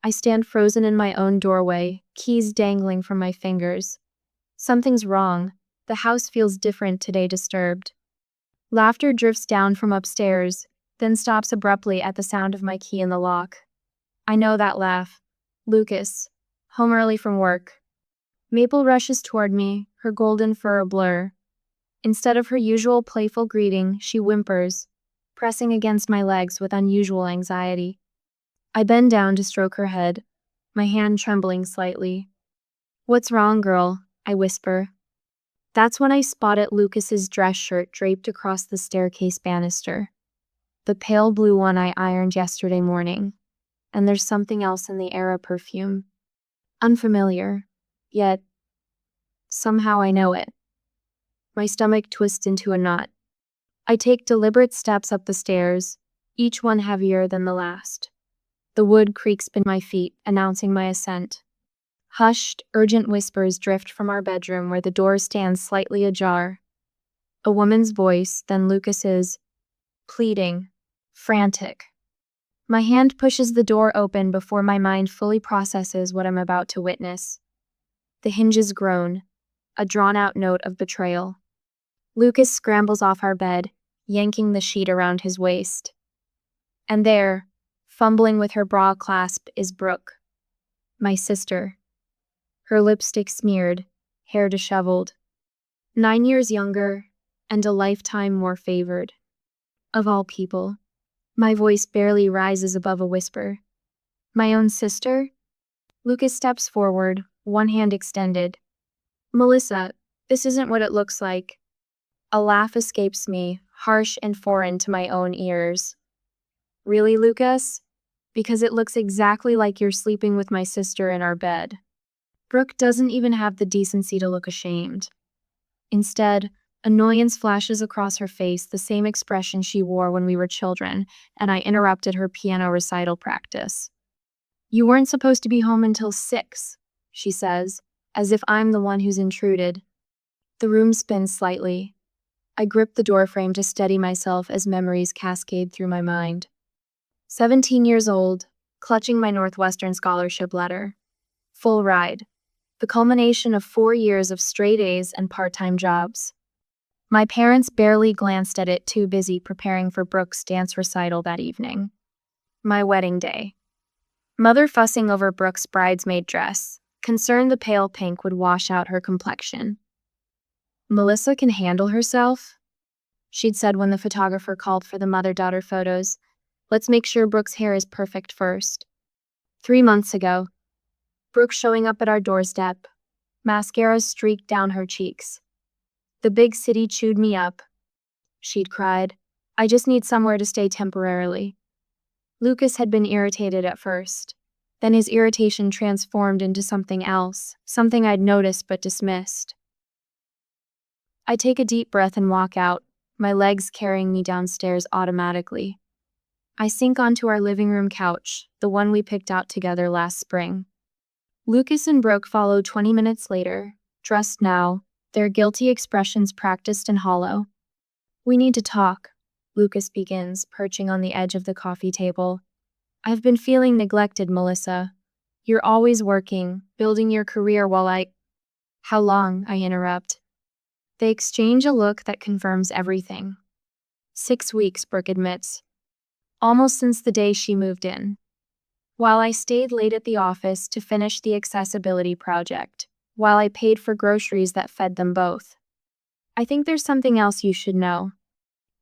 I stand frozen in my own doorway, keys dangling from my fingers. Something's wrong. The house feels different today, disturbed. Laughter drifts down from upstairs, then stops abruptly at the sound of my key in the lock. I know that laugh. Lucas, home early from work. Maple rushes toward me, her golden fur a blur. Instead of her usual playful greeting, she whimpers, pressing against my legs with unusual anxiety. I bend down to stroke her head, my hand trembling slightly. "What's wrong, girl?" I whisper. That's when I spotted Lucas's dress shirt draped across the staircase banister. The pale blue one I ironed yesterday morning. And there's something else in the air, a perfume. Unfamiliar, yet somehow I know it. My stomach twists into a knot. I take deliberate steps up the stairs, each one heavier than the last. The wood creaks beneath my feet, announcing my ascent. Hushed, urgent whispers drift from our bedroom where the door stands slightly ajar. A woman's voice, then Lucas's, pleading, frantic. My hand pushes the door open before my mind fully processes what I'm about to witness. The hinges groan, a drawn-out note of betrayal. Lucas scrambles off our bed, yanking the sheet around his waist. And there, fumbling with her bra clasp, is Brooke, my sister. Her lipstick smeared, hair disheveled. 9 years younger, and a lifetime more favored. Of all people, my voice barely rises above a whisper. My own sister? Lucas steps forward, one hand extended. "Melissa, this isn't what it looks like." A laugh escapes me, harsh and foreign to my own ears. "Really, Lucas? Because it looks exactly like you're sleeping with my sister in our bed." Brooke doesn't even have the decency to look ashamed. Instead, annoyance flashes across her face, the same expression she wore when we were children, and I interrupted her piano recital practice. "You weren't supposed to be home until 6, she says, as if I'm the one who's intruded. The room spins slightly. I grip the doorframe to steady myself as memories cascade through my mind. 17 years old, clutching my Northwestern scholarship letter. Full ride. The culmination of 4 years of straight A's and part-time jobs. My parents barely glanced at it, too busy preparing for Brooke's dance recital that evening. My wedding day. Mother fussing over Brooke's bridesmaid dress, concerned the pale pink would wash out her complexion. "Melissa can handle herself," she'd said when the photographer called for the mother-daughter photos. "Let's make sure Brooke's hair is perfect first." 3 months ago, Brooke showing up at our doorstep, mascara streaked down her cheeks. "The big city chewed me up," she'd cried. "I just need somewhere to stay temporarily." Lucas had been irritated at first. Then his irritation transformed into something else, something I'd noticed but dismissed. I take a deep breath and walk out, my legs carrying me downstairs automatically. I sink onto our living room couch, the one we picked out together last spring. Lucas and Brooke follow 20 minutes later, dressed now, their guilty expressions practiced and hollow. "We need to talk," Lucas begins, perching on the edge of the coffee table. "I've been feeling neglected, Melissa. You're always working, building your career while I—" "How long?" I interrupt. They exchange a look that confirms everything. 6 weeks, Brooke admits. Almost since the day she moved in. While I stayed late at the office to finish the accessibility project, while I paid for groceries that fed them both. "I think there's something else you should know,"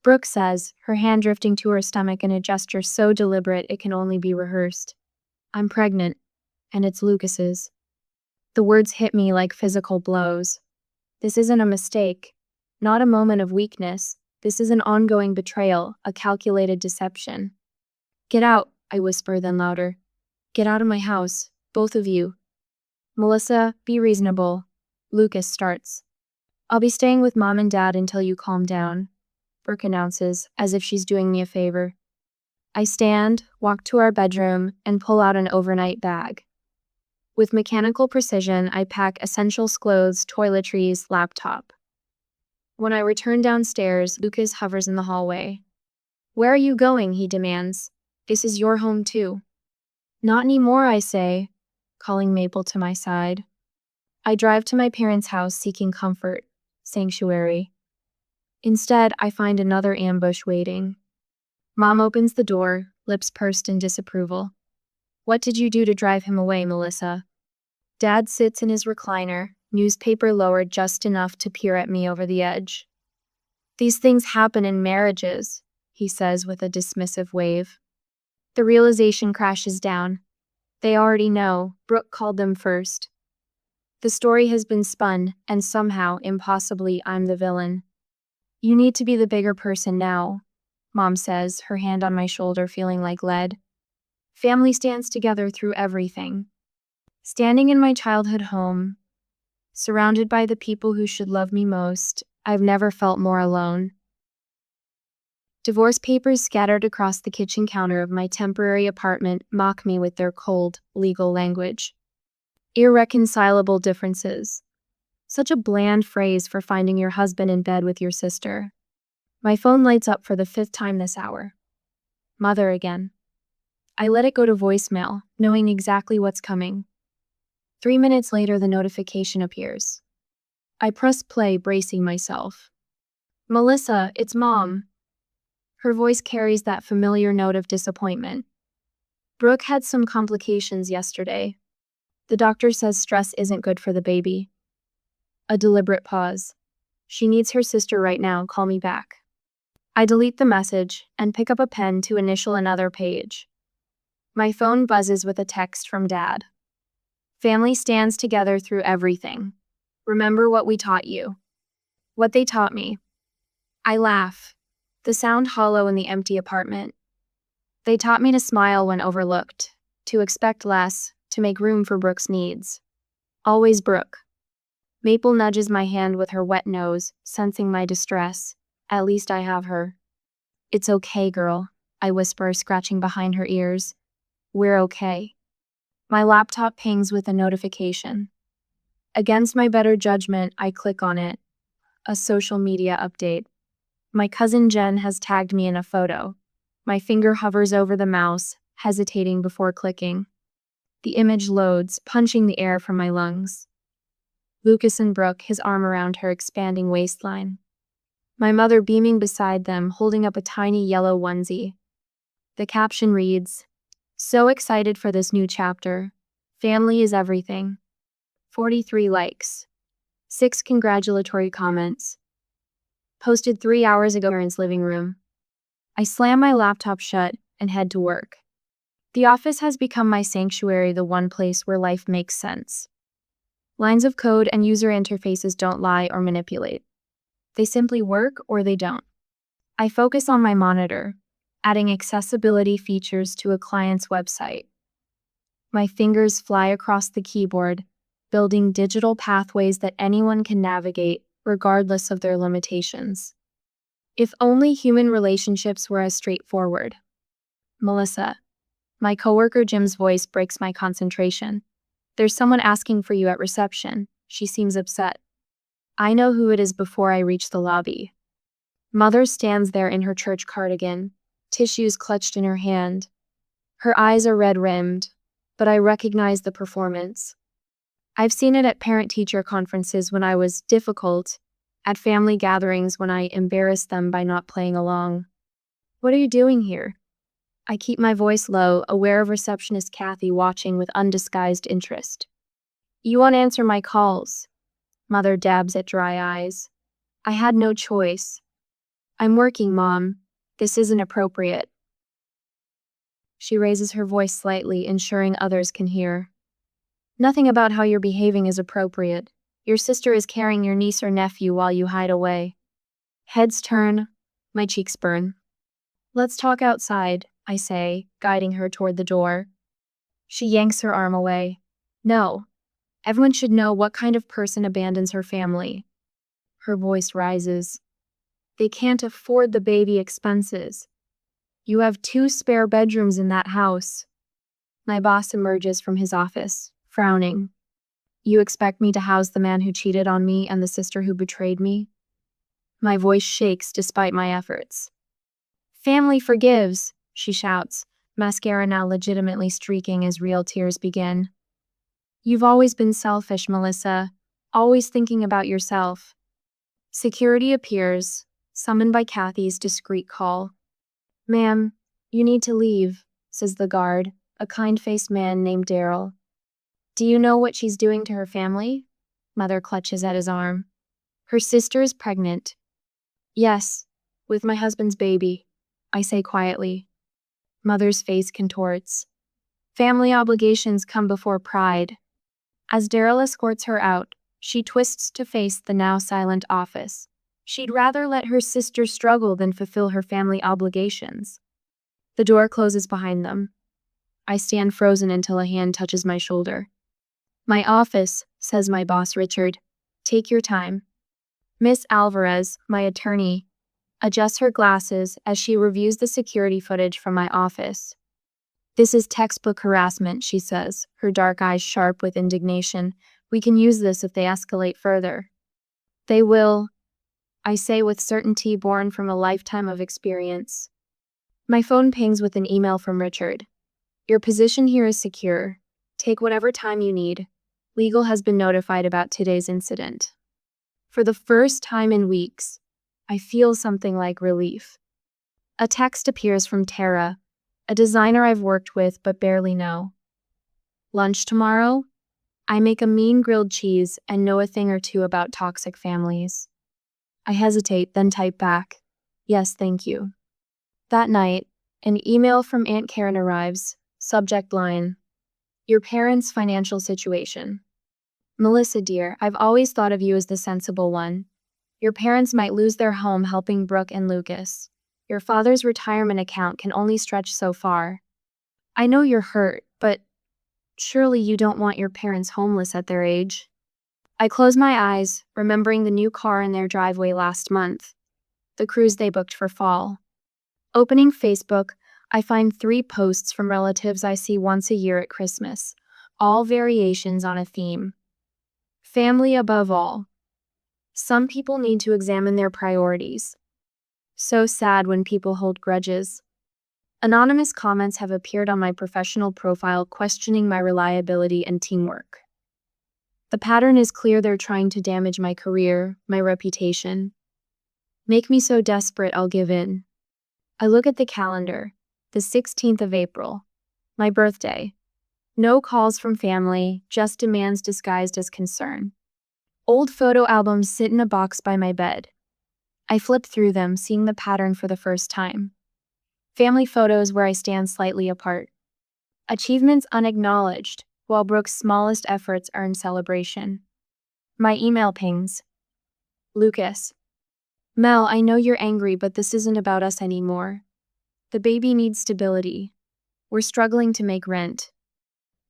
Brooke says, her hand drifting to her stomach in a gesture so deliberate it can only be rehearsed. "I'm pregnant, and it's Lucas's." The words hit me like physical blows. This isn't a mistake, not a moment of weakness. This is an ongoing betrayal, a calculated deception. "Get out," I whisper, then louder. "Get out of my house, both of you." "Melissa, be reasonable," Lucas starts. "I'll be staying with Mom and Dad until you calm down," Brooke announces, as if she's doing me a favor. I stand, walk to our bedroom, and pull out an overnight bag. With mechanical precision, I pack essentials, clothes, toiletries, laptop. When I return downstairs, Lucas hovers in the hallway. "Where are you going?" he demands. "This is your home too." Not anymore, I say, calling Maple to my side. I drive to my parents' house seeking comfort, sanctuary. Instead, I find another ambush waiting. Mom opens the door, lips pursed in disapproval. What did you do to drive him away, Melissa? Dad sits in his recliner, newspaper lowered just enough to peer at me over the edge. These things happen in marriages, he says with a dismissive wave. The realization crashes down. They already know. Brooke called them first. The story has been spun, and somehow, impossibly, I'm the villain. You need to be the bigger person now, Mom says, her hand on my shoulder feeling like lead. Family stands together through everything. Standing in my childhood home, surrounded by the people who should love me most, I've never felt more alone. Divorce papers scattered across the kitchen counter of my temporary apartment mock me with their cold, legal language. Irreconcilable differences. Such a bland phrase for finding your husband in bed with your sister. My phone lights up for the 5th time this hour. Mother again. I let it go to voicemail, knowing exactly what's coming. 3 minutes later, the notification appears. I press play, bracing myself. Melissa, it's Mom. Her voice carries that familiar note of disappointment. Brooke had some complications yesterday. The doctor says stress isn't good for the baby. A deliberate pause. She needs her sister right now, call me back. I delete the message and pick up a pen to initial another page. My phone buzzes with a text from Dad. Family stands together through everything. Remember what we taught you. What they taught me. I laugh. The sound hollow in the empty apartment. They taught me to smile when overlooked, to expect less, to make room for Brooke's needs. Always Brooke. Maple nudges my hand with her wet nose, sensing my distress. At least I have her. It's okay, girl, I whisper, scratching behind her ears. We're okay. My laptop pings with a notification. Against my better judgment, I click on it. A social media update. My cousin Jen has tagged me in a photo. My finger hovers over the mouse, hesitating before clicking. The image loads, punching the air from my lungs. Lucas and Brooke, his arm around her expanding waistline. My mother beaming beside them, holding up a tiny yellow onesie. The caption reads, "So excited for this new chapter. Family is everything." 43 likes. 6 congratulatory comments. Posted 3 hours ago in his living room. I slam my laptop shut and head to work. The office has become my sanctuary, the one place where life makes sense. Lines of code and user interfaces don't lie or manipulate. They simply work or they don't. I focus on my monitor, adding accessibility features to a client's website. My fingers fly across the keyboard, building digital pathways that anyone can navigate, regardless of their limitations. If only human relationships were as straightforward. Melissa. My coworker Jim's voice breaks my concentration. There's someone asking for you at reception. She seems upset. I know who it is before I reach the lobby. Mother stands there in her church cardigan, tissues clutched in her hand. Her eyes are red-rimmed, but I recognize the performance. I've seen it at parent-teacher conferences when I was difficult, at family gatherings when I embarrassed them by not playing along. What are you doing here? I keep my voice low, aware of receptionist Kathy watching with undisguised interest. You won't answer my calls. Mother dabs at dry eyes. I had no choice. I'm working, Mom. This isn't appropriate. She raises her voice slightly, ensuring others can hear. Nothing about how you're behaving is appropriate. Your sister is carrying your niece or nephew while you hide away. Heads turn, my cheeks burn. Let's talk outside, I say, guiding her toward the door. She yanks her arm away. No. Everyone should know what kind of person abandons her family. Her voice rises. They can't afford the baby expenses. You have 2 spare bedrooms in that house. My boss emerges from his office, frowning. You expect me to house the man who cheated on me and the sister who betrayed me? My voice shakes despite my efforts. Family forgives, she shouts. mascara now legitimately streaking as real tears begin. You've always been selfish, Melissa, always thinking about yourself. Security appears, summoned by Kathy's discreet call. Ma'am, you need to leave, says the guard, a kind-faced man named Daryl. Do you know what she's doing to her family? Mother clutches at his arm. Her sister is pregnant. Yes, with my husband's baby, I say quietly. Mother's face contorts. Family obligations come before pride. As Daryl escorts her out, she twists to face the now silent office. She'd rather let her sister struggle than fulfill her family obligations. The door closes behind them. I stand frozen until a hand touches my shoulder. My office, says my boss Richard. Take your time. Miss Alvarez, my attorney, adjusts her glasses as she reviews the security footage from my office. This is textbook harassment, she says, her dark eyes sharp with indignation. We can use this if they escalate further. They will, I say with certainty born from a lifetime of experience. My phone pings with an email from Richard. Your position here is secure. Take whatever time you need. Legal has been notified about today's incident. For the first time in weeks, I feel something like relief. A text appears from Tara, a designer I've worked with but barely know. Lunch tomorrow? I make a mean grilled cheese and know a thing or two about toxic families. I hesitate, then type back, yes, thank you. That night, an email from Aunt Karen arrives, subject line, your parents' financial situation. Melissa dear, I've always thought of you as the sensible one. Your parents might lose their home helping Brooke and Lucas. Your father's retirement account can only stretch so far. I know you're hurt, but surely you don't want your parents homeless at their age. I close my eyes, remembering the new car in their driveway last month, the cruise they booked for fall. Opening Facebook, I find 3 posts from relatives I see once a year at Christmas, all variations on a theme. Family above all. Some people need to examine their priorities. So sad when people hold grudges. Anonymous comments have appeared on my professional profile questioning my reliability and teamwork. The pattern is clear, they're trying to damage my career, my reputation. Make me so desperate I'll give in. I look at the calendar, the 16th of April, my birthday. No calls from family, just demands disguised as concern. Old photo albums sit in a box by my bed. I flip through them, seeing the pattern for the first time. Family photos where I stand slightly apart. Achievements unacknowledged, while Brooke's smallest efforts earn celebration. My email pings. Lucas. Mel, I know you're angry, but this isn't about us anymore. The baby needs stability. We're struggling to make rent.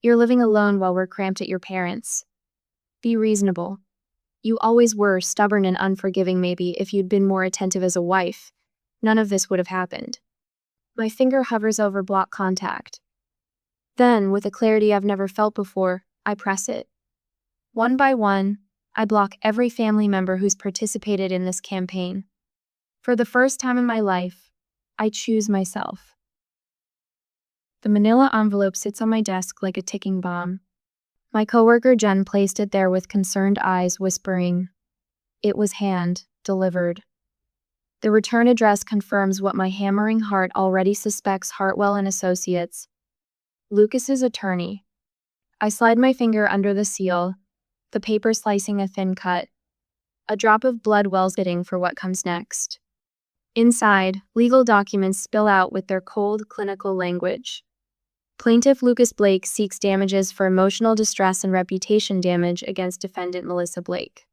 You're living alone while we're cramped at your parents'. Be reasonable. You always were stubborn and unforgiving. Maybe if you'd been more attentive as a wife, none of this would have happened. My finger hovers over block contact. Then, with a clarity I've never felt before, I press it. One by one, I block every family member who's participated in this campaign. For the first time in my life, I choose myself. The manila envelope sits on my desk like a ticking bomb. My coworker Jen placed it there with concerned eyes, whispering, it was hand-delivered. The return address confirms what my hammering heart already suspects: Hartwell and Associates. Lucas's attorney. I slide my finger under the seal, the paper slicing a thin cut. A drop of blood wells, bidding for what comes next. Inside, legal documents spill out with their cold, clinical language. Plaintiff Lucas Blake seeks damages for emotional distress and reputation damage against defendant Melissa Blake.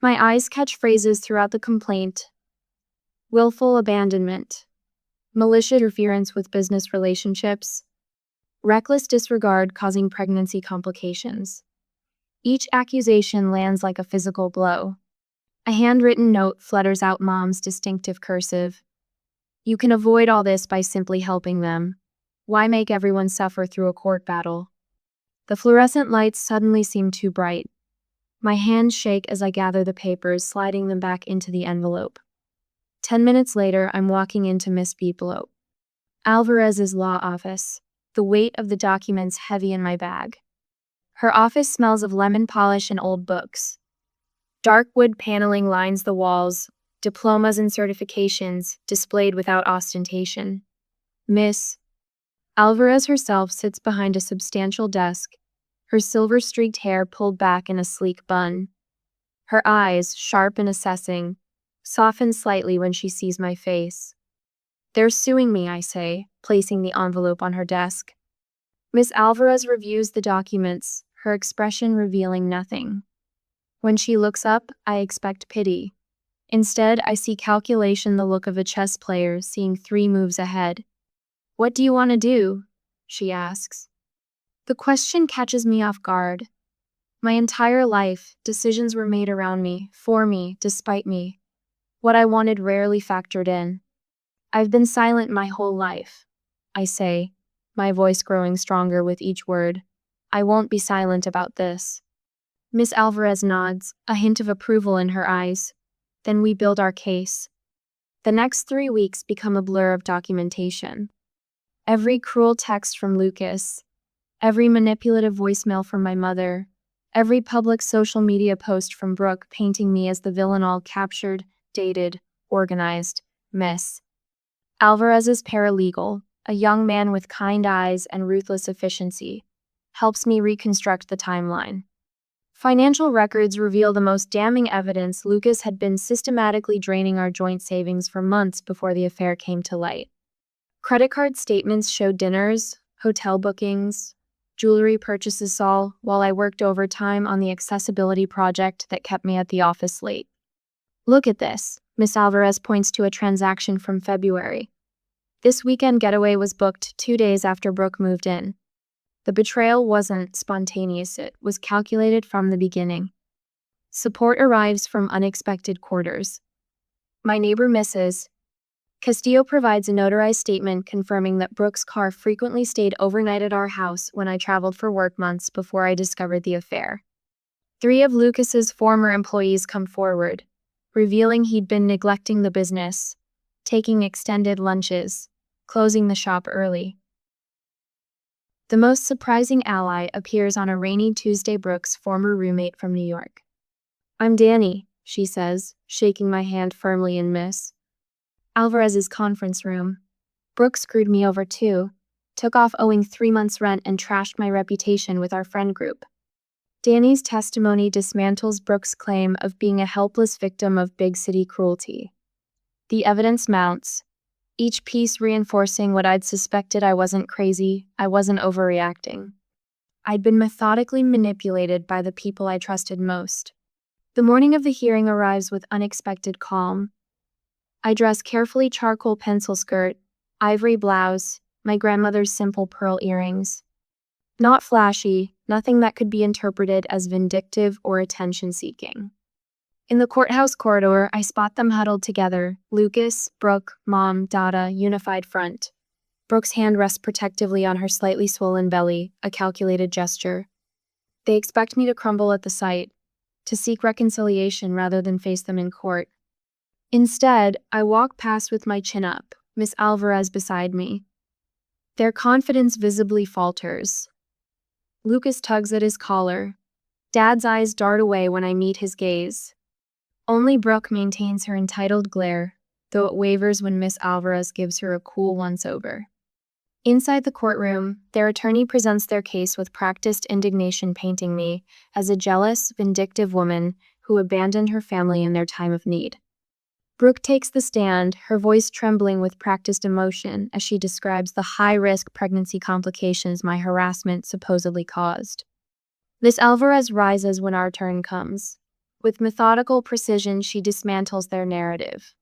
My eyes catch phrases throughout the complaint. Willful abandonment. Malicious interference with business relationships. Reckless disregard causing pregnancy complications. Each accusation lands like a physical blow. A handwritten note flutters out, Mom's distinctive cursive. You can avoid all this by simply helping them. Why make everyone suffer through a court battle? The fluorescent lights suddenly seem too bright. My hands shake as I gather the papers, sliding them back into the envelope. 10 minutes later, I'm walking into Miss Beeplope. Alvarez's law office, the weight of the documents heavy in my bag. Her office smells of lemon polish and old books. Dark wood paneling lines the walls, diplomas and certifications displayed without ostentation. Miss Alvarez herself sits behind a substantial desk, her silver-streaked hair pulled back in a sleek bun. Her eyes, sharp and assessing, soften slightly when she sees my face. "They're suing me," I say, placing the envelope on her desk. Miss Alvarez reviews the documents, her expression revealing nothing. When she looks up, I expect pity. Instead, I see calculation, the look of a chess player seeing 3 moves ahead. "What do you want to do?" she asks. The question catches me off guard. My entire life, decisions were made around me, for me, despite me. What I wanted rarely factored in. "I've been silent my whole life," I say, my voice growing stronger with each word. "I won't be silent about this." Miss Alvarez nods, a hint of approval in her eyes. Then we build our case. The next 3 weeks become a blur of documentation. Every cruel text from Lucas, every manipulative voicemail from my mother, every public social media post from Brooke painting me as the villain, all captured, dated, organized, Miss Alvarez's paralegal, a young man with kind eyes and ruthless efficiency, helps me reconstruct the timeline. Financial records reveal the most damning evidence. Lucas had been systematically draining our joint savings for months before the affair came to light. Credit card statements showed dinners, hotel bookings, jewelry purchases, all while I worked overtime on the accessibility project that kept me at the office late. "Look at this," Miss Alvarez points to a transaction from February. "This weekend getaway was booked 2 days after Brooke moved in. The betrayal wasn't spontaneous, it was calculated from the beginning. Support arrives from unexpected quarters. My neighbor, Mrs. Castillo, provides a notarized statement confirming that Brooke's car frequently stayed overnight at our house when I traveled for work months before I discovered the affair. 3 of Lucas's former employees come forward, revealing he'd been neglecting the business, taking extended lunches, closing the shop early. The most surprising ally appears on a rainy Tuesday, Brooke's former roommate from New York. "I'm Danny," she says, shaking my hand firmly in Miss Alvarez's conference room. "Brooke screwed me over too, took off owing 3 months' rent and trashed my reputation with our friend group." Danny's testimony dismantles Brooke's claim of being a helpless victim of big city cruelty. The evidence mounts, each piece reinforcing what I'd suspected. I wasn't crazy, I wasn't overreacting. I'd been methodically manipulated by the people I trusted most. The morning of the hearing arrives with unexpected calm. I dress carefully, charcoal pencil skirt, ivory blouse, my grandmother's simple pearl earrings. Not flashy, nothing that could be interpreted as vindictive or attention-seeking. In the courthouse corridor, I spot them huddled together, Lucas, Brooke, Mom, Dada, unified front. Brooke's hand rests protectively on her slightly swollen belly, a calculated gesture. They expect me to crumble at the sight, to seek reconciliation rather than face them in court. Instead, I walk past with my chin up, Miss Alvarez beside me. Their confidence visibly falters. Lucas tugs at his collar. Dad's eyes dart away when I meet his gaze. Only Brooke maintains her entitled glare, though it wavers when Miss Alvarez gives her a cool once-over. Inside the courtroom, their attorney presents their case with practiced indignation, painting me as a jealous, vindictive woman who abandoned her family in their time of need. Brooke takes the stand, her voice trembling with practiced emotion as she describes the high-risk pregnancy complications my harassment supposedly caused. Miss Alvarez rises when our turn comes. With methodical precision, she dismantles their narrative.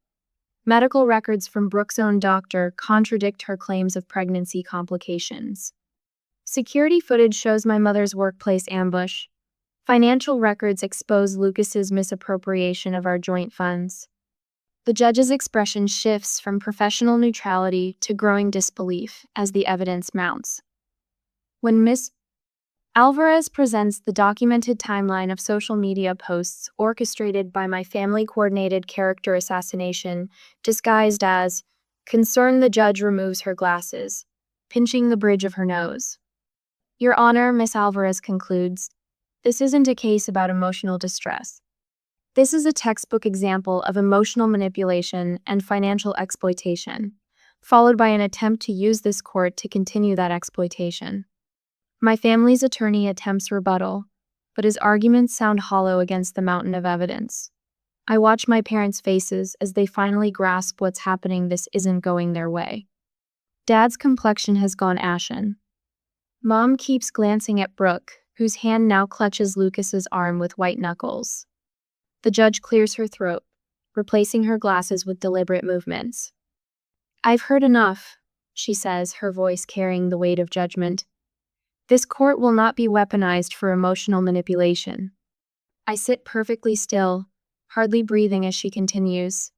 Medical records from Brooke's own doctor contradict her claims of pregnancy complications. Security footage shows my mother's workplace ambush. Financial records expose Lucas's misappropriation of our joint funds. The judge's expression shifts from professional neutrality to growing disbelief as the evidence mounts. When Miss Alvarez presents the documented timeline of social media posts orchestrated by my family-coordinated character assassination, disguised as Concerned, the judge removes her glasses, pinching the bridge of her nose. Your Honor, Miss Alvarez concludes, this isn't a case about emotional distress. This is a textbook example of emotional manipulation and financial exploitation, followed by an attempt to use this court to continue that exploitation. My family's attorney attempts rebuttal, but his arguments sound hollow against the mountain of evidence. I watch my parents' faces as they finally grasp what's happening. This isn't going their way. Dad's complexion has gone ashen. Mom keeps glancing at Brooke, whose hand now clutches Lucas's arm with white knuckles. The judge clears her throat, replacing her glasses with deliberate movements. I've heard enough, she says, her voice carrying the weight of judgment. This court will not be weaponized for emotional manipulation. I sit perfectly still, hardly breathing as she continues.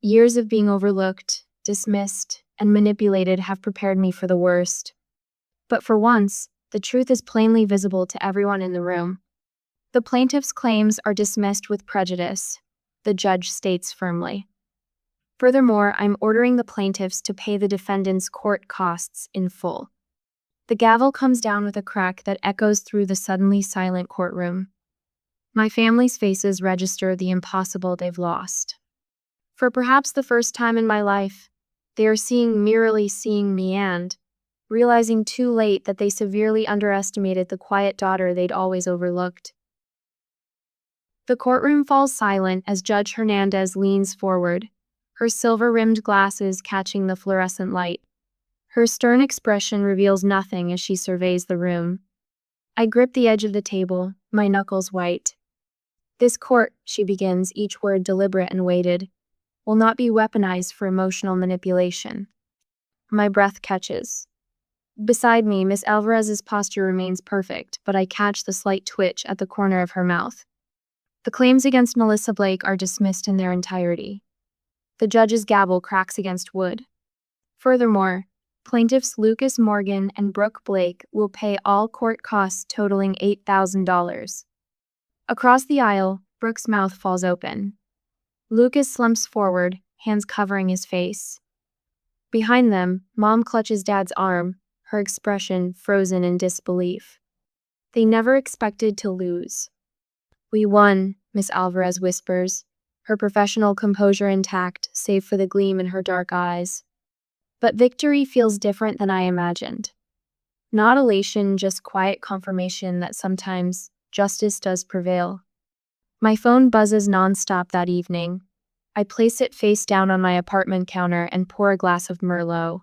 Years of being overlooked, dismissed, and manipulated have prepared me for the worst. But for once, the truth is plainly visible to everyone in the room. The plaintiff's claims are dismissed with prejudice, the judge states firmly. Furthermore, I'm ordering the plaintiffs to pay the defendant's court costs in full. The gavel comes down with a crack that echoes through the suddenly silent courtroom. My family's faces register the impossible they've lost. For perhaps the first time in my life, they are merely seeing me and realizing too late that they severely underestimated the quiet daughter they'd always overlooked. The courtroom falls silent as Judge Hernandez leans forward, her silver-rimmed glasses catching the fluorescent light. Her stern expression reveals nothing as she surveys the room. I grip the edge of the table, my knuckles white. This court, she begins, each word deliberate and weighted, will not be weaponized for emotional manipulation. My breath catches. Beside me, Miss Alvarez's posture remains perfect, but I catch the slight twitch at the corner of her mouth. The claims against Melissa Blake are dismissed in their entirety. The judge's gavel cracks against wood. Furthermore, plaintiffs Lucas Morgan and Brooke Blake will pay all court costs totaling $8,000. Across the aisle, Brooke's mouth falls open. Lucas slumps forward, hands covering his face. Behind them, Mom clutches Dad's arm, her expression frozen in disbelief. They never expected to lose. We won, Miss Alvarez whispers, her professional composure intact, save for the gleam in her dark eyes. But victory feels different than I imagined. Not elation, just quiet confirmation that sometimes justice does prevail. My phone buzzes nonstop that evening. I place it face down on my apartment counter and pour a glass of Merlot.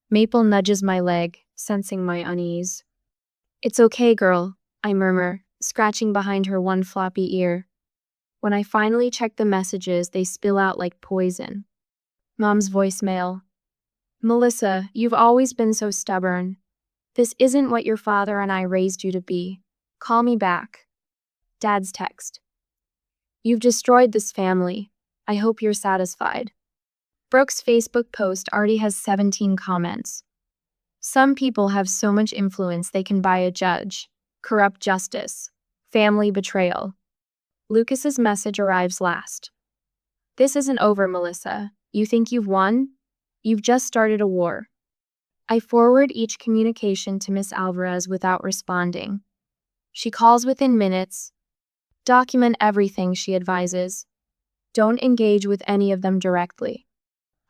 Maple nudges my leg, sensing my unease. It's okay, girl, I murmur, scratching behind her one floppy ear. When I finally check the messages, they spill out like poison. Mom's voicemail. Melissa, you've always been so stubborn. This isn't what your father and I raised you to be. Call me back. Dad's text. You've destroyed this family. I hope you're satisfied. Brooke's Facebook post already has 17 comments. Some people have so much influence they can buy a judge. Corrupt justice. Family betrayal. Lucas's message arrives last. This isn't over, Melissa. You think you've won? You've just started a war. I forward each communication to Miss Alvarez without responding. She calls within minutes. Document everything, she advises. Don't engage with any of them directly.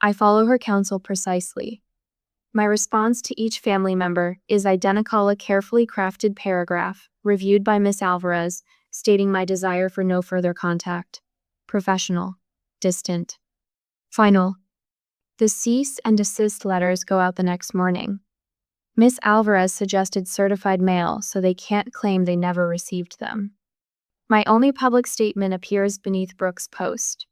I follow her counsel precisely. My response to each family member is identical, a carefully crafted paragraph, reviewed by Miss Alvarez, stating my desire for no further contact. Professional. Distant. Final. The cease and desist letters go out the next morning. Miss Alvarez suggested certified mail so they can't claim they never received them. My only public statement appears beneath Brooke's post.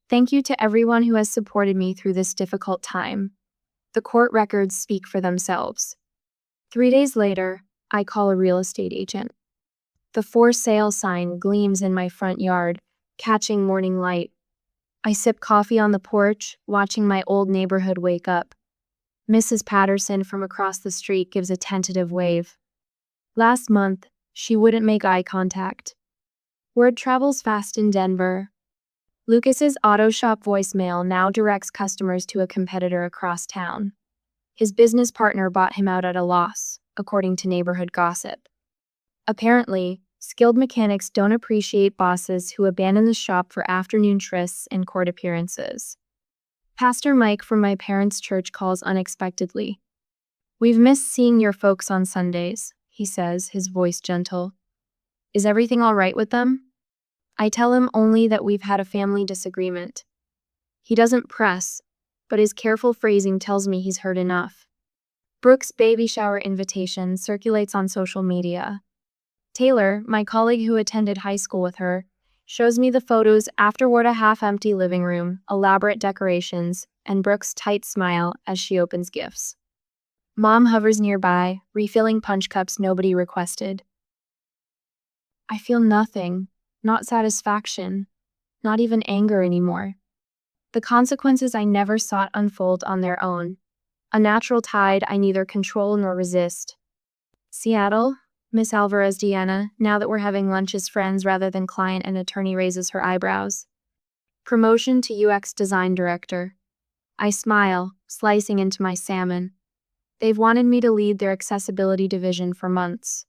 Thank you to everyone who has supported me through this difficult time. The court records speak for themselves. 3 days later, I call a real estate agent. The for sale sign gleams in my front yard, catching morning light. I sip coffee on the porch, watching my old neighborhood wake up. Mrs. Patterson from across the street gives a tentative wave. Last month, she wouldn't make eye contact. Word travels fast in Denver. Lucas's auto shop voicemail now directs customers to a competitor across town. His business partner bought him out at a loss, according to neighborhood gossip. Apparently, skilled mechanics don't appreciate bosses who abandon the shop for afternoon trysts and court appearances. Pastor Mike from my parents' church calls unexpectedly. "We've missed seeing your folks on Sundays," he says, his voice gentle. "Is everything all right with them?" I tell him only that we've had a family disagreement. He doesn't press, but his careful phrasing tells me he's heard enough. Brooke's baby shower invitation circulates on social media. Taylor, my colleague who attended high school with her, shows me the photos afterward: a half-empty living room, elaborate decorations, and Brooke's tight smile as she opens gifts. Mom hovers nearby, refilling punch cups nobody requested. I feel nothing, not satisfaction, not even anger anymore. The consequences I never sought unfold on their own. A natural tide I neither control nor resist. Seattle, Miss Alvarez Deanna, now that we're having lunch as friends rather than client and attorney, raises her eyebrows. Promotion to UX design director. I smile, slicing into my salmon. They've wanted me to lead their accessibility division for months.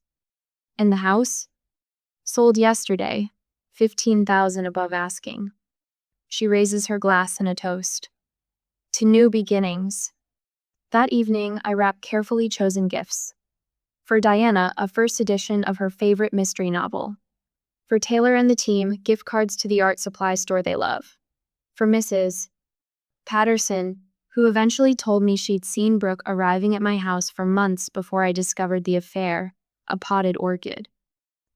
And the house? Sold yesterday, $15,000 above asking. She raises her glass in a toast. To new beginnings. That evening, I wrap carefully chosen gifts. For Diana, a first edition of her favorite mystery novel. For Taylor and the team, gift cards to the art supply store they love. For Mrs. Patterson, who eventually told me she'd seen Brooke arriving at my house for months before I discovered the affair, a potted orchid.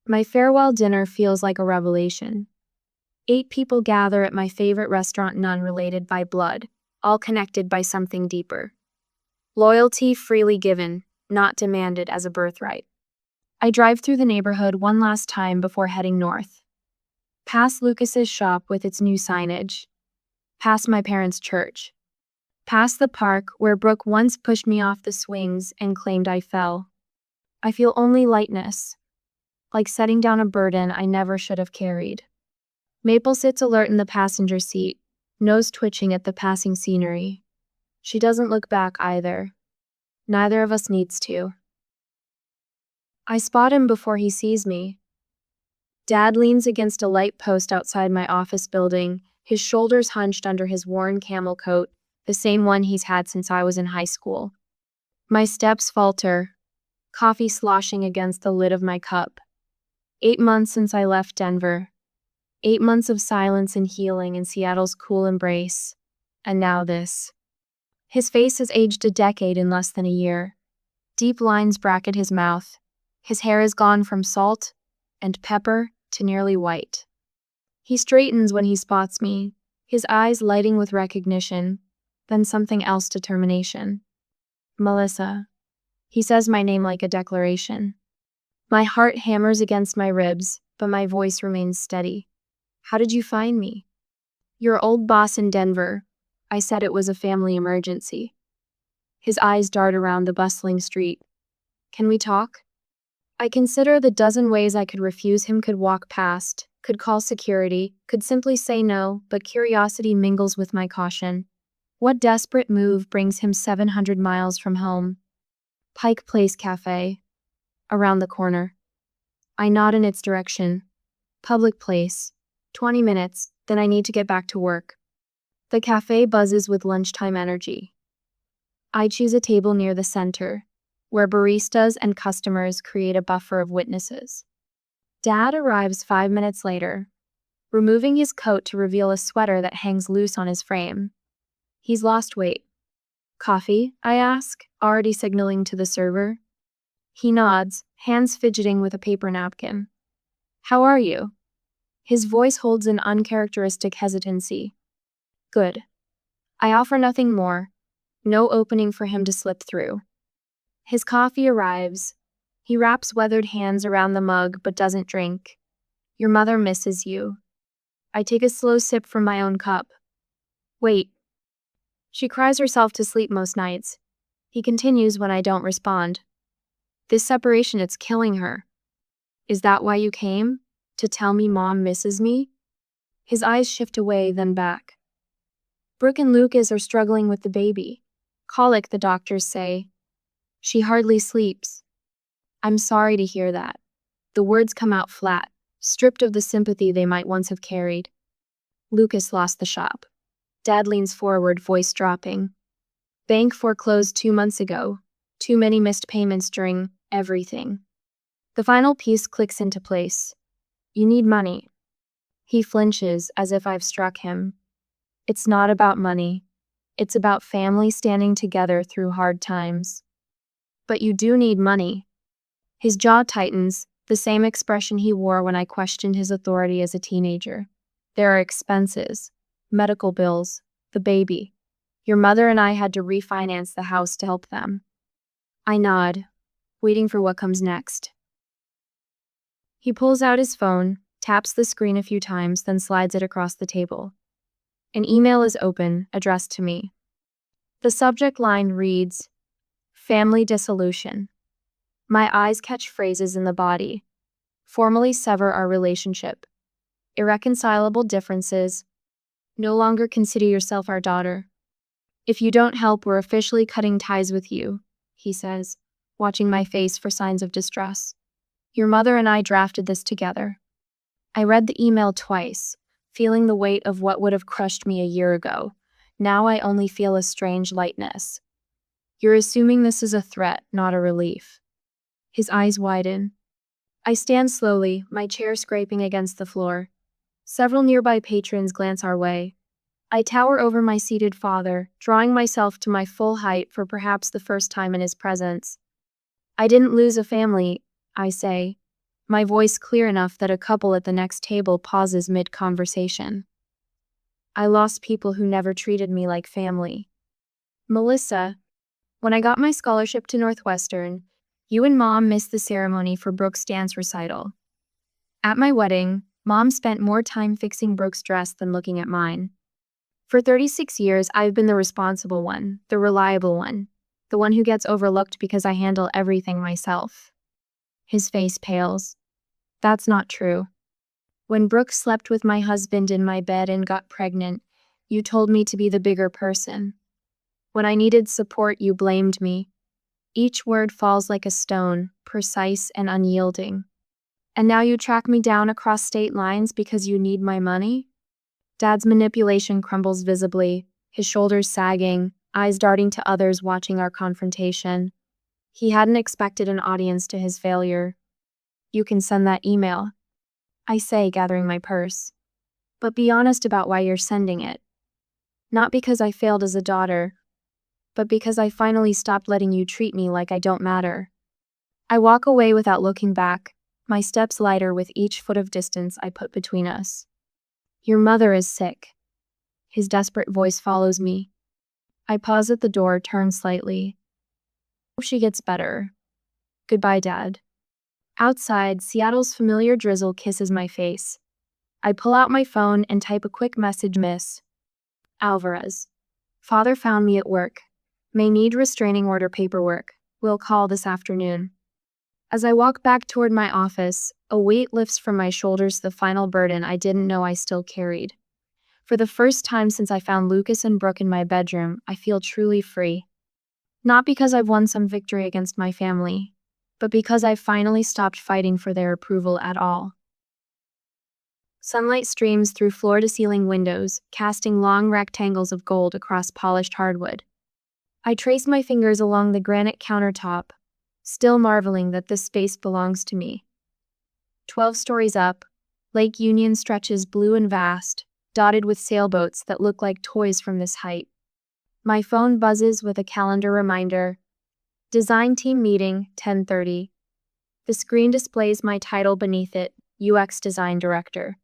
My farewell dinner feels like a revelation. 8 people gather at my favorite restaurant, none related by blood, all connected by something deeper. Loyalty freely given, not demanded as a birthright. I drive through the neighborhood one last time before heading north. Past Lucas's shop with its new signage. Past my parents' church. Past the park where Brooke once pushed me off the swings and claimed I fell. I feel only lightness, like setting down a burden I never should have carried. Maple sits alert in the passenger seat, nose twitching at the passing scenery. She doesn't look back either. Neither of us needs to. I spot him before he sees me. Dad leans against a light post outside my office building, his shoulders hunched under his worn camel coat, the same one he's had since I was in high school. My steps falter, coffee sloshing against the lid of my cup. 8 months since I left Denver. 8 months of silence and healing in Seattle's cool embrace. And now this. His face has aged a decade in less than a year. Deep lines bracket his mouth. His hair has gone from salt and pepper to nearly white. He straightens when he spots me, his eyes lighting with recognition, then something else: determination. Melissa. He says my name like a declaration. My heart hammers against my ribs, but my voice remains steady. How did you find me? Your old boss in Denver. I said it was a family emergency. His eyes dart around the bustling street. Can we talk? I consider the dozen ways I could refuse him, could walk past, could call security, could simply say no, but curiosity mingles with my caution. What desperate move brings him 700 miles from home? Pike Place Cafe. Around the corner. I nod in its direction. Public place. 20 minutes, then I need to get back to work. The cafe buzzes with lunchtime energy. I choose a table near the center, where baristas and customers create a buffer of witnesses. Dad arrives 5 minutes later, removing his coat to reveal a sweater that hangs loose on his frame. He's lost weight. Coffee? I ask, already signaling to the server. He nods, hands fidgeting with a paper napkin. How are you? His voice holds an uncharacteristic hesitancy. Good. I offer nothing more. No opening for him to slip through. His coffee arrives. He wraps weathered hands around the mug but doesn't drink. Your mother misses you. I take a slow sip from my own cup. Wait. She cries herself to sleep most nights. He continues when I don't respond. This separation, it's killing her. Is that why you came? To tell me Mom misses me? His eyes shift away, then back. Brooke and Lucas are struggling with the baby. Colic, the doctors say. She hardly sleeps. I'm sorry to hear that. The words come out flat, stripped of the sympathy they might once have carried. Lucas lost the shop. Dad leans forward, voice dropping. Bank foreclosed 2 months ago. Too many missed payments during everything. The final piece clicks into place. You need money. He flinches as if I've struck him. It's not about money. It's about family standing together through hard times. But you do need money. His jaw tightens, the same expression he wore when I questioned his authority as a teenager. There are expenses, medical bills, the baby. Your mother and I had to refinance the house to help them. I nod, waiting for what comes next. He pulls out his phone, taps the screen a few times, then slides it across the table. An email is open, addressed to me. The subject line reads, Family Dissolution. My eyes catch phrases in the body. Formally sever our relationship. Irreconcilable differences. No longer consider yourself our daughter. If you don't help, we're officially cutting ties with you, he says, watching my face for signs of distress. Your mother and I drafted this together. I read the email twice, feeling the weight of what would have crushed me a year ago. Now I only feel a strange lightness. You're assuming this is a threat, not a relief. His eyes widen. I stand slowly, my chair scraping against the floor. Several nearby patrons glance our way. I tower over my seated father, drawing myself to my full height for perhaps the first time in his presence. I didn't lose a family, I say, my voice clear enough that a couple at the next table pauses mid-conversation. I lost people who never treated me like family. Melissa, when I got my scholarship to Northwestern, you and Mom missed the ceremony for Brooke's dance recital. At my wedding, Mom spent more time fixing Brooke's dress than looking at mine. For 36 years, I've been the responsible one, the reliable one, the one who gets overlooked because I handle everything myself. His face pales. That's not true. When Brooke slept with my husband in my bed and got pregnant, you told me to be the bigger person. When I needed support, you blamed me. Each word falls like a stone, precise and unyielding. And now you track me down across state lines because you need my money? Dad's manipulation crumbles visibly, his shoulders sagging, eyes darting to others watching our confrontation. He hadn't expected an audience to his failure. You can send that email, I say, gathering my purse. But be honest about why you're sending it. Not because I failed as a daughter, but because I finally stopped letting you treat me like I don't matter. I walk away without looking back, my steps lighter with each foot of distance I put between us. Your mother is sick. His desperate voice follows me. I pause at the door, turn slightly. Hope she gets better. Goodbye, Dad. Outside, Seattle's familiar drizzle kisses my face. I pull out my phone and type a quick message. Miss Alvarez. Father found me at work. May need restraining order paperwork. Will call this afternoon. As I walk back toward my office, a weight lifts from my shoulders, the final burden I didn't know I still carried. For the first time since I found Lucas and Brooke in my bedroom, I feel truly free. Not because I've won some victory against my family, but because I've finally stopped fighting for their approval at all. Sunlight streams through floor-to-ceiling windows, casting long rectangles of gold across polished hardwood. I trace my fingers along the granite countertop, still marveling that this space belongs to me. 12 stories up, Lake Union stretches blue and vast, dotted with sailboats that look like toys from this height. My phone buzzes with a calendar reminder. Design team meeting, 10:30. The screen displays my title beneath it, UX Design Director.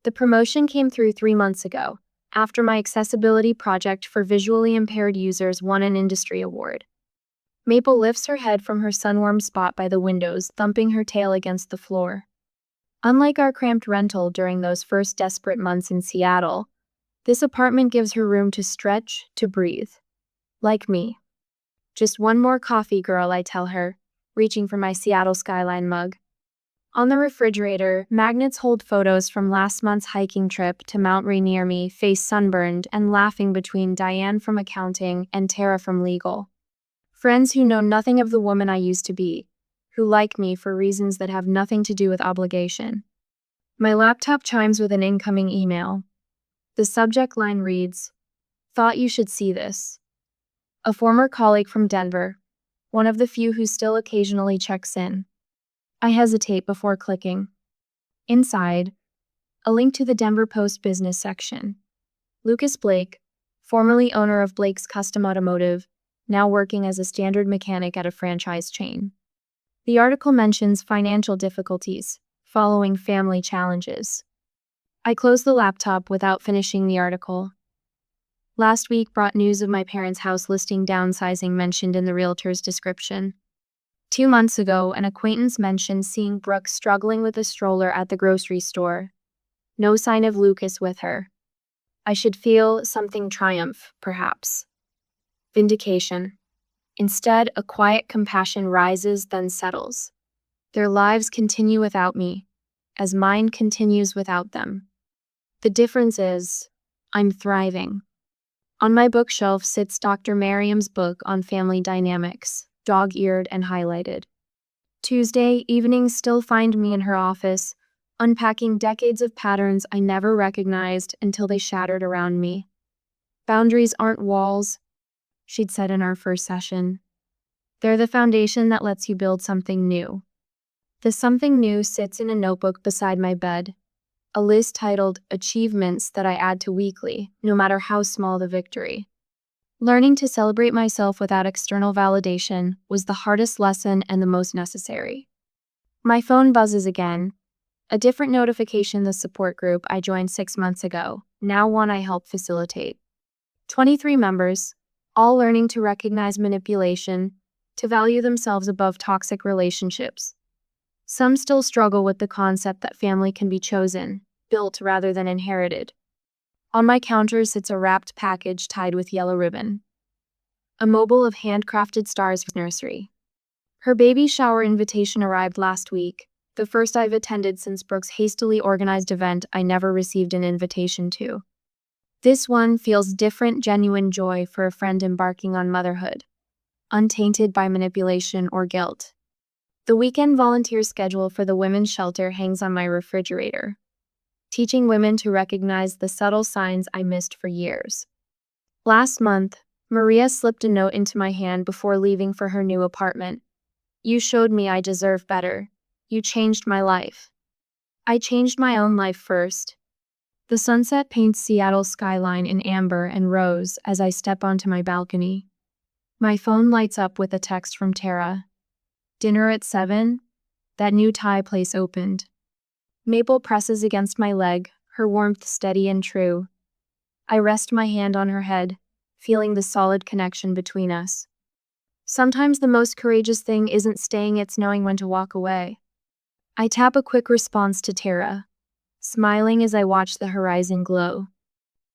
The promotion came through 3 months ago, after my accessibility project for visually impaired users won an industry award. Maple lifts her head from her sun-warmed spot by the windows, thumping her tail against the floor. Unlike our cramped rental during those first desperate months in Seattle, this apartment gives her room to stretch, to breathe. Like me. Just one more coffee, girl, I tell her, reaching for my Seattle Skyline mug. On the refrigerator, magnets hold photos from last month's hiking trip to Mount Rainier, me, face sunburned and laughing between Diane from accounting and Tara from legal. Friends who know nothing of the woman I used to be, who like me for reasons that have nothing to do with obligation. My laptop chimes with an incoming email. The subject line reads, "Thought you should see this." A former colleague from Denver, one of the few who still occasionally checks in. I hesitate before clicking. Inside, a link to the Denver Post business section. Lucas Blake, formerly owner of Blake's Custom Automotive, now working as a standard mechanic at a franchise chain. The article mentions financial difficulties following family challenges. I closed the laptop without finishing the article. Last week brought news of my parents' house listing downsizing mentioned in the realtor's description. 2 months ago, an acquaintance mentioned seeing Brooke struggling with a stroller at the grocery store. No sign of Lucas with her. I should feel something triumph, perhaps. Vindication. Instead, a quiet compassion rises, then settles. Their lives continue without me, as mine continues without them. The difference is, I'm thriving. On my bookshelf sits Dr. Merriam's book on family dynamics, dog-eared and highlighted. Tuesday evenings still find me in her office, unpacking decades of patterns I never recognized until they shattered around me. Boundaries aren't walls, she'd said in our first session. They're the foundation that lets you build something new. The something new sits in a notebook beside my bed, a list titled Achievements that I add to weekly, no matter how small the victory. Learning to celebrate myself without external validation was the hardest lesson and the most necessary. My phone buzzes again. A different notification, the support group I joined 6 months ago, now one I help facilitate. 23 members, all learning to recognize manipulation, to value themselves above toxic relationships. Some still struggle with the concept that family can be chosen, built rather than inherited. On my counter sits a wrapped package tied with yellow ribbon. A mobile of handcrafted stars from nursery. Her baby shower invitation arrived last week, the first I've attended since Brooke's hastily organized event I never received an invitation to. This one feels different, genuine joy for a friend embarking on motherhood, untainted by manipulation or guilt. The weekend volunteer schedule for the women's shelter hangs on my refrigerator, teaching women to recognize the subtle signs I missed for years. Last month, Maria slipped a note into my hand before leaving for her new apartment. "You showed me I deserve better. You changed my life." I changed my own life first. The sunset paints Seattle's skyline in amber and rose as I step onto my balcony. My phone lights up with a text from Tara. "Dinner at 7? That new Thai place opened." Maple presses against my leg, her warmth steady and true. I rest my hand on her head, feeling the solid connection between us. Sometimes the most courageous thing isn't staying, it's knowing when to walk away. I tap a quick response to Tara, smiling as I watch the horizon glow.